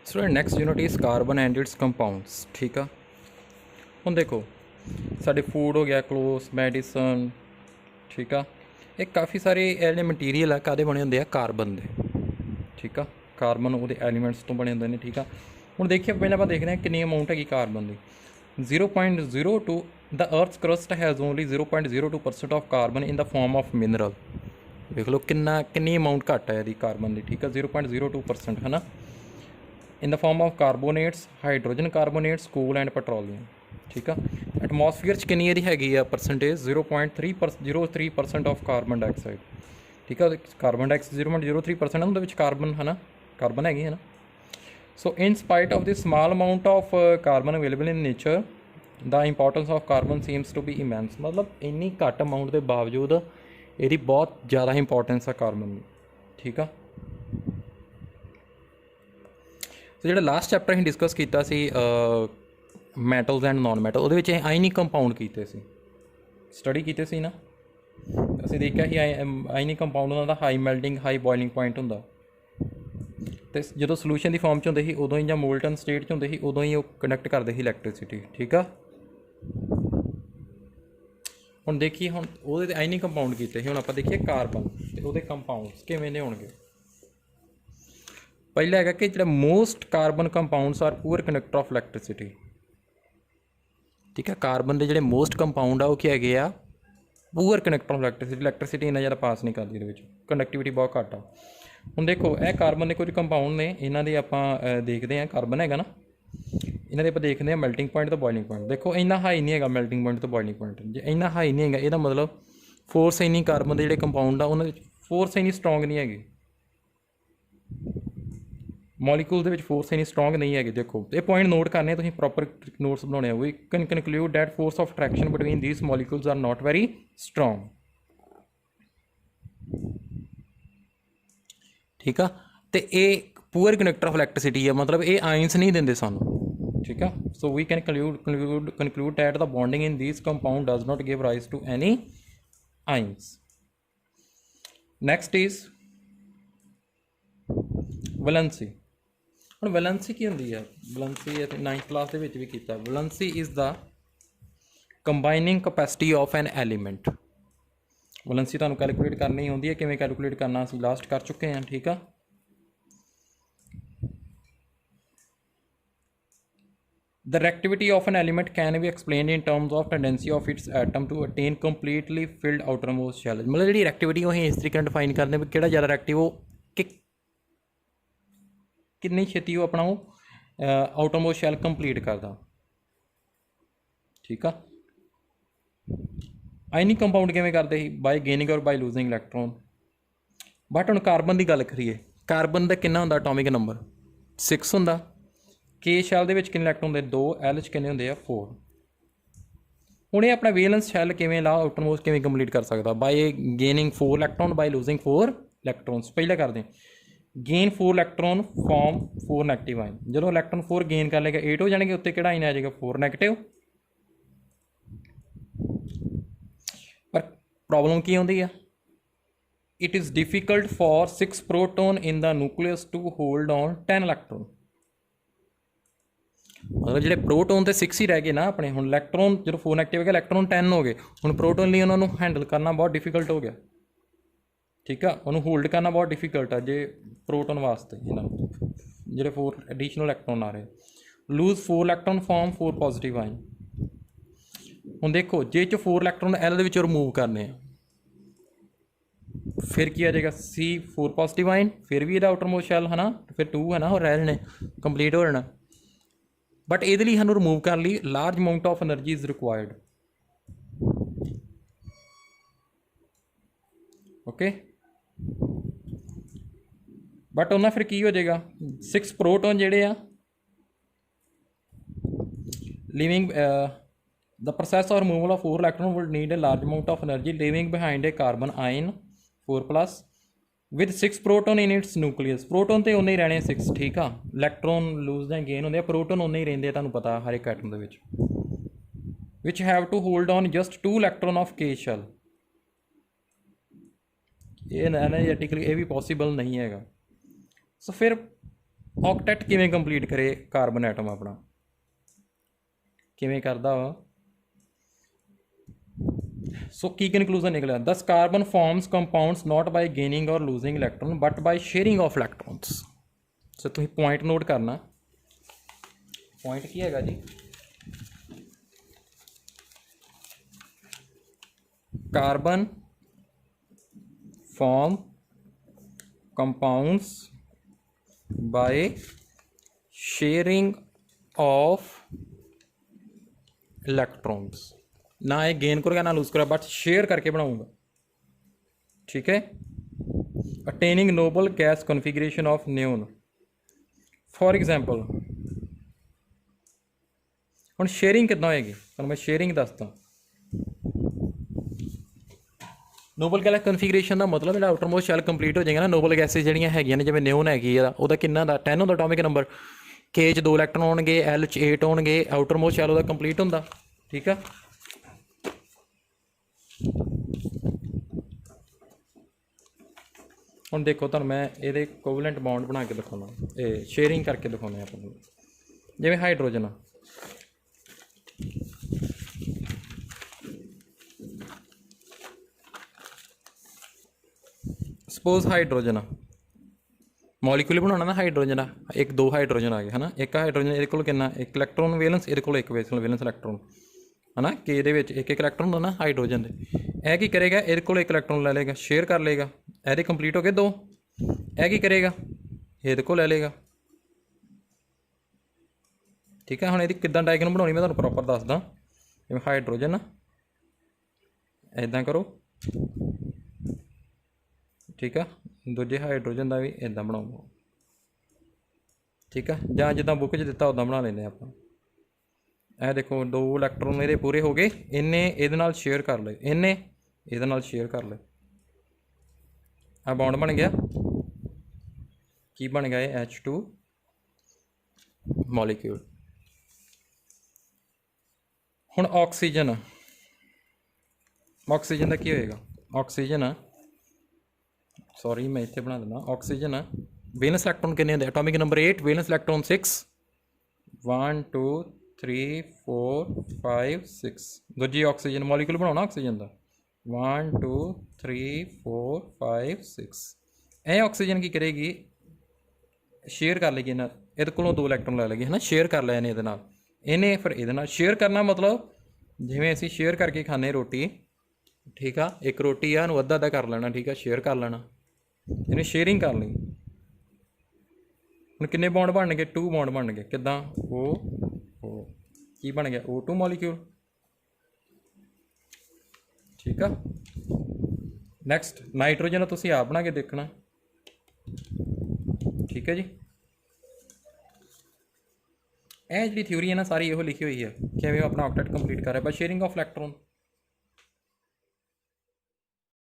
Student next unit is carbon and it's compounds. ठीक है, ਹੁਣ देखो साढ़े फूड हो गया, क्लोथ, मैडिसन, ठीक है, ये काफ़ी सारे ਜਿਹੜੇ मटीरियल ਆ ਕਾਹਦੇ ਬਣੇ ਹੁੰਦੇ ਆ, ਕਾਰਬਨ ਦੇ। ठीक ਆ, ਕਾਰਬਨ ਉਹਦੇ ਐਲੀਮੈਂਟਸ ਤੋਂ ਬਣੇ ਹੁੰਦੇ ਨੇ। ठीक ਆ, ਹੁਣ ਦੇਖੀਏ ਪਹਿਲਾਂ ਆਪਾਂ ਦੇਖਦੇ ਹਾਂ ਕਿੰਨੀ ਅਮਾਊਂਟ ਹੈਗੀ ਕਾਰਬਨ ਦੀ। 0.02 the earth's crust has only 0.02% of carbon in the form of mineral. देख लो किन्नी अमाउंट घट है यदि कार्बन की। ठीक है, 0.02% है ना, in the form of carbonates, hydrogen carbonates, coal and petroleum. ठीक है, एटमोसफीयर च किन्नी हैगी आ परसेंटेज 0.03% ऑफ कार्बन डाइऑक्साइड। ठीक है, कार्बन डाइऑक्साइड 0.03% है, उहदे विच कार्बन है ना, कार्बन हैगी है ना। So in spite of the small amount of carbon available in nature the importance of carbon seems to be immense. मतलब इन्नी घट अमाउंट के बावजूद यदि बहुत ज़्यादा इंपॉर्टेंस है कार्बन की। ठीक है, तो जो लास्ट चैप्टर अं डिस्कस किया मैटल्स एंड नॉन मैटल, वो आयनिक कंपाउंड किए स्टडी किए ना। असीं देखिया कि आयनिक कंपाउंड उन्होंने high melting high boiling point होंदा, तो जो सलूशन की फॉर्म च होंदे ही उदों ही, या मोल्टन स्टेट च होंदे ही उदों ही, वो कंडक्ट करते ही इलैक्ट्रिसिटी। ठीक है, हुण देखिए हुण उहदे आयनिक कंपाउंड किए, हुण आपां देखिए कार्बन ते उहदे कंपाउंड्स किवें दे होणगे। पहला है कि जो most carbon compounds are poor conductor of electricity. ठीक है, कार्बन के जोड़े मोस्ट कंपाउंड आ क्या है, poor conductor of electricity. Electricity इन्ना ज़्यादा पास नहीं करती, ये कंडक्टिविटी बहुत घट आ। हुण देखो यह कार्बन के कुछ कंपाउंड ने, इन्हों के आप देखते हैं, कार्बन है ना, इन्हों आप देखते हैं मेल्टिंग पॉइंट तो बॉइलिंग पॉइंट। देखो इन्ना हाई नहीं है मेल्टिंग पॉइंट तो बॉइलिंग पॉइंट, जो इन्ना हाई नहीं है यदा मतलब फोर्स इन्नी कार्बन के जोड़े कंपाउंड आ उन्होंने फोर्स इन्नी स्ट्रोंग नहीं हैगी, मॉलीक्यूल के फोर्स इन्नी स्ट्रोंग नहीं है। देखो ये पॉइंट नोट करने तुसीं प्रॉपर नोट्स बनाने। We can conclude that force of attraction between these molecules are not very strong. ठीक है, तो ये पुअर कंडक्टर ऑफ इलैक्ट्रिसिटी है, मतलब ये आयंस नहीं देंगे सानू। ठीक है, so we can conclude that the bonding in these compound does not give rise to any ions. Next is valency. ਹੁਣ ਵੈਲੈਂਸੀ ਕੀ ਹੁੰਦੀ ਹੈ? ਵੈਲੈਂਸੀ ਅਸੀਂ 9th ਕਲਾਸ ਦੇ ਵਿੱਚ ਵੀ ਕੀਤਾ। Valency is the combining capacity of an element. Valency ਤੁਹਾਨੂੰ ਕੈਲਕੂਲੇਟ ਕਰਨੀ ਹੁੰਦੀ ਹੈ, ਕਿਵੇਂ ਕੈਲਕੂਲੇਟ ਕਰਨਾ ਅਸੀਂ ਲਾਸਟ ਕਰ ਚੁੱਕੇ ਹਾਂ। ਠੀਕ ਆ, the reactivity of an element can be explained in terms of tendency of its atom to attain completely filled outermost shell। मतलब जी reactivity ਅਸੀਂ ਇਸ तरीके डिफाइन करते हैं कि ज़्यादा reactive हो कि कितनी छेती वो अपना वो आउटरमोस्ट शैल कंप्लीट करता। ठीक है, आयनिक कंपाउंड किवें करते ही, बाय गेनिंग और बाय लूजिंग इलैक्ट्रॉन। बट हुण कार्बन की गल करिए, कार्बन का कितना हुंदा एटॉमिक नंबर 6 हुंदा। के शैल दे विच किन्ने इलैक्ट्रॉन होंदे 2, एल च किन्ने हुंदे 4। हुण ये अपना वेलेंस शैल किवें ला आउटरमोस्ट किवें कंप्लीट कर सकता, bye gaining 4 electron by losing 4 इलैक्ट्रॉन्स। पहले करते हैं गेन 4 इलैक्ट्रॉन फॉर्म 4 नैगेटिव आइन। जो इलैक्ट्रॉन 4 गेन कर लेगा 8 हो जाएंगे, उत्ते किहड़ा आइन आ जाएगा 4 नैगेटिव। पर प्रॉब्लम की होंदी है, it is difficult for 6 proton in the nucleus to hold on 10 electron. मतलब जो प्रोटोन तो 6 ही रह गए ना अपने, हुण इलैक्ट्रॉन जो 4 नैगेटिव है, इलैक्ट्रॉन 10 हो गए। हुण प्रोटोन लिए उन्होंने हैंडल करना बहुत डिफिकल्ट हो गया। ठीक है, उन्होंने होल्ड करना बहुत डिफिकल्ट है जे प्रोटोन वास्ते। इन्होंने जो 4 एडिशनल इलैक्ट्रॉन आ रहे, loose 4 electron form 4 positive ion. हुण देखो जे 4 इलैक्ट्रॉन एल दे विच रिमूव करने, फिर की आ जाएगा सी 4 पॉजिटिव आइन, फिर भी आउटरमोस्ट शैल है ना, फिर 2 है ना, और रह जाने कंप्लीट हो जाना। बट ये सानू रिमूव कर ली large amount of energy is required. Okay, but उन्हें फिर की हो जाएगा 6 प्रोटोन जेडे आ leaving the process of removal of 4 electron would need a large amount of energy leaving behind a carbon ion 4+ with 6 proton in its nucleus. Proton तो उन्ने ही रहने 6। ठीक है, इलैक्ट्रॉन लूज या गेन होंगे, प्रोटोन उन्ने ही रहिंदे, तुहानूं पता हर एक atom they which, which have to hold on just 2 electron of K shell. ये एनर्जेटिकली ये भी पॉसीबल नहीं है। सो फिर ऑक्टेट किवें कंप्लीट करे कार्बन एटम अपना, किवें करदा वा। सो की कनक्लूजन निकलिया, दस carbon forms compounds not by gaining और losing electron but by sharing of electrons. So तुसीं पॉइंट नोट करना, पॉइंट की हैगा जी, carbon form compounds by sharing of electrons, ना ये गेन करेगा ना लूज करेगा बट शेयर करके बनाऊंगा, ठीक है। Attaining noble gas configuration of न्यून, फॉर एग्जाम्पल हम शेयरिंग कितना होएगी, तो मैं शेयरिंग दसदा। नोबल गैस कॉन्फिगरेशन का मतलब जो आउटर मोस्ट शैल कंप्लीट हो जाएगा ना, नोबल गैसेज ਜਿਹੜੀਆਂ ਹੈਗੀਆਂ ਨੇ, ਜਿਵੇਂ ਨਿਓਨ ਹੈਗੀ ਆ ਉਹਦਾ ਕਿੰਨਾ ਦਾ 10 ਹੁੰਦਾ ਅਟੋਮਿਕ ਨੰਬਰ, ਕੇ 'ਚ 2 ਇਲੈਕਟ੍ਰੋਨ ਹੋਣਗੇ, ਐਲ 'ਚ 8 ਹੋਣਗੇ, ਆਊਟਰ ਮੋਸਟ ਸ਼ੈਲ ਉਹਦਾ ਕੰਪਲੀਟ ਹੁੰਦਾ, ਠੀਕ ਆ। ਹੁਣ ਦੇਖੋ ਤੁਹਾਨੂੰ ਮੈਂ ਇਹਦੇ ਇਕੁਇਵਲੈਂਟ ਬੌਂਡ ਬਣਾ ਕੇ ਦਿਖਾਉਣਾ, ਇਹ ਸ਼ੇਅਰਿੰਗ ਕਰਕੇ ਦਿਖਾਉਂਦੇ ਆਪਾਂ ਨੂੰ। ਜਿਵੇਂ ਹਾਈਡਰੋਜਨ ਆ, सपोज हाइड्रोजन मॉलिक्यूल बनाना ना हाइड्रोजन का, एक दो हाइड्रोजन आ गए है ना, एक हाइड्रोजन ये को कितना एक इलैक्ट्रॉन वैलेंस, ये को एक वैलेंस इलैक्ट्रॉन है ना, कि ये एक एक इलैक्ट्रॉन होंगे ना हाइड्रोजन के। यह की करेगा, ये को एक इलैक्ट्रॉन ले लेगा, शेयर कर लेगा, ये कंप्लीट हो गए दो। यह की करेगा, ये को ले लेगा, ठीक है। हम ये किदा डायग्राम बनानी मैं तुहानूं प्रॉपर दसदा, जिवें हाइड्रोजन इदां करो, ठीक है। दूजे हाइड्रोजन का भी इदा बनाऊंगा, ठीक है, जां जिद्दां बुक च दिता उदा बना लेंगे आप। ए देखो दो इलैक्ट्रॉन ये पूरे हो गए, इन्हें ये नाल शेयर कर ले, इन्हें ये नाल शेयर कर ले, आ बॉन्ड बन गया, की बन गया H2 मॉलिक्यूल। हुण ऑक्सीजन, ऑक्सीजन का की होएगा, ऑक्सीजन सॉरी मैं इतने बना देना, ऑक्सीजन वैलेंस इलैक्ट्रॉन कितने होंगे, एटॉमिक नंबर 8, वैलेंस इलैक्ट्रॉन 6, 1 2 3 4 5 6। दूजी ऑक्सीजन मॉलिक्यूल बनाना ऑक्सीजन का, 1 2 3 4 5 6। ये ऑक्सीजन की करेगी, शेयर कर लेगी ना, ये को 2 इलैक्ट्रॉन ले लेगी है ना, शेयर कर लेने ये नाल, इन्हें फिर ये शेयर करना, मतलब जिमें असीं शेयर करके खाने रोटी, ठीक है। एक रोटी आ अद्धा अद्धा कर लेना, ठीक है, शेयर कर लेना, इन्हें शेयरिंग कर ली। हम किन्ने बॉन्ड बन गए, 2 बॉन्ड बन गए, किदा ओ की बन गया O2 मॉलिक्यूल, ठीक है। नैक्सट नाइट्रोजन तुसीं आप बना के देखना, ठीक है जी। यह जी थ्योरी है ना सारी यो लिखी हुई है कि अपना ऑक्टेट कंप्लीट कर रहा है बाय शेयरिंग ऑफ इलैक्ट्रॉन।